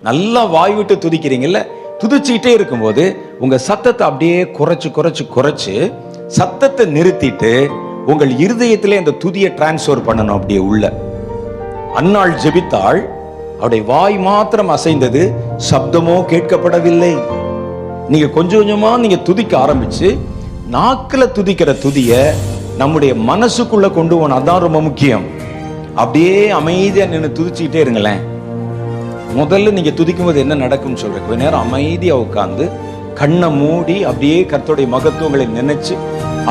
நல்லா வாய் விட்டு துதிக்கிறீங்கல்ல, துதிச்சுக்கிட்டே இருக்கும்போது உங்க சத்தத்தை அப்படியே குறைச்சு குறைச்சு குறைச்சு சத்தத்தை நிறுத்திட்டு உங்கள் இருதயத்திலே அந்த துதியை டிரான்ஸ்ஃபர் பண்ணணும். அப்படியே உள்ள அன்னாள் ஜெபித்தாள், அவருடைய வாய் மாத்திரம் அசைந்தது, சப்தமோ கேட்கப்படவில்லை. நீங்க கொஞ்சம் கொஞ்சமா நீங்க துதிக்க ஆரம்பிச்சு நாக்குல துதிக்கிற துதிய நம்முடைய மனசுக்குள்ள கொண்டு போன, அதான் ரொம்ப முக்கியம். அப்படியே அமைதியா நின்று துதிச்சுக்கிட்டே இருங்களேன். முதல்ல நீங்க துதிக்கும் போது என்ன நடக்கும்னு சொல்றேன். கொஞ்ச நேரம் அமைதியா உட்கார்ந்து கண்ணை மூடி அப்படியே கர்த்தருடைய மகத்துவங்களை நினைச்சு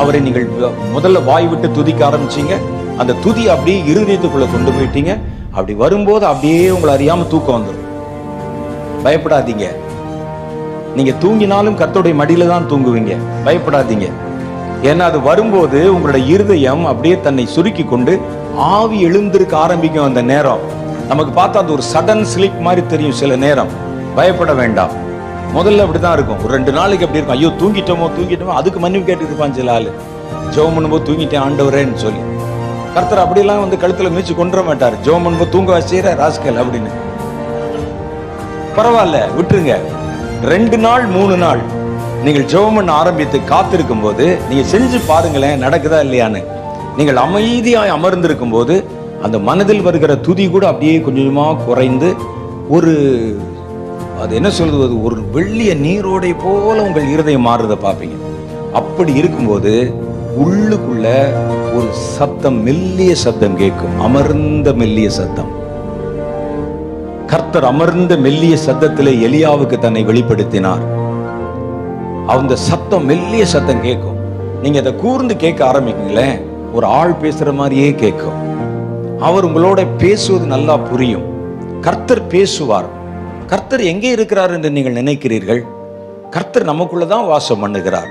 அவரை நீங்கள் முதல்ல வாய் விட்டு துதிக்க ஆரம்பிச்சீங்க. அந்த துதி அப்படியே இருதயத்துக்குள்ள கொண்டு போயிட்டீங்க. அப்படி வரும்போது அப்படியே உங்களை அறியாம தூக்கம் வந்துடும். பயப்படாதீங்க. நீங்க தூங்கினாலும் கர்த்தருடைய மடியில தான் தூங்குவீங்க. பயப்படாதீங்க. ஏன்னா அது வரும்போது உங்களுடைய இருதயம் அப்படியே தன்னை சுருக்கி கொண்டு ஆவி எழுந்திருக்க ஆரம்பிக்கும். அந்த நேரம் நமக்கு பார்த்தா அது ஒரு சடன் ஸ்லீப் மாதிரி தெரியும் சில நேரம். பயப்பட வேண்டாம். முதல்ல அப்படிதான் இருக்கும். ஒரு 2 நாளைக்கு அப்படி இருக்கும். ஐயோ தூங்கிட்டோமோ. அதுக்கு மன்னிப்பு கேட்டு இருப்பான் சில ஆளு. ஜெபம் பண்ணும்போது தூங்கிட்டேன் ஆண்டவரேன்னு சொல்லி. கர்த்தர் அப்படியெல்லாம் வந்து கழுத்துல மிதிச்சு கொண்டுற மாட்டார். ஜெபம் பண்ணும்போது தூங்க வச்சுற ராஸ்கல் அப்படின்னு. பரவாயில்ல, விட்டுருங்க. 2 நாள் 3 நாள் நீங்கள் ஜெபம் பண்ண ஆரம்பித்து காத்திருக்கும் போது நீங்க செஞ்சு பாருங்களேன், நடக்குதா இல்லையான்னு. நீங்கள் அமைதியாய் அமர்ந்திருக்கும் போது அந்த மனதில் வருகிற துதி கூட அப்படியே கொஞ்சமா குறைந்து ஒரு, அது என்ன சொல்றது, ஒரு வெள்ளிய நீரோடை போல உங்கள் இருதயம் மாறுறதை பார்ப்பீங்க. அப்படி இருக்கும்போது உள்ளுக்குள்ள ஒரு சத்தம், மெல்லிய சத்தம் கேட்கும். அமர்ந்த மெல்லிய சத்தம். கர்த்தர் அமர்ந்த மெல்லிய சத்தத்திலே எலியாவுக்கு தன்னை வெளிப்படுத்தினார். அந்த சத்தம், மெல்லிய சத்தம் கேட்கும். நீங்க அதை கூர்ந்து கேட்க ஆரம்பிக்கீங்களேன், ஒரு ஆள் பேசுற மாதிரியே கேட்கும். அவர் உங்களோட பேசுவது நல்லா புரியும். கர்த்தர் பேசுவார். கர்த்தர் எங்கே இருக்கிறார் என்று நீங்கள் நினைக்கிறீர்கள்? கர்த்தர் நமக்குள்ளதான் வாசம் பண்ணுகிறார்.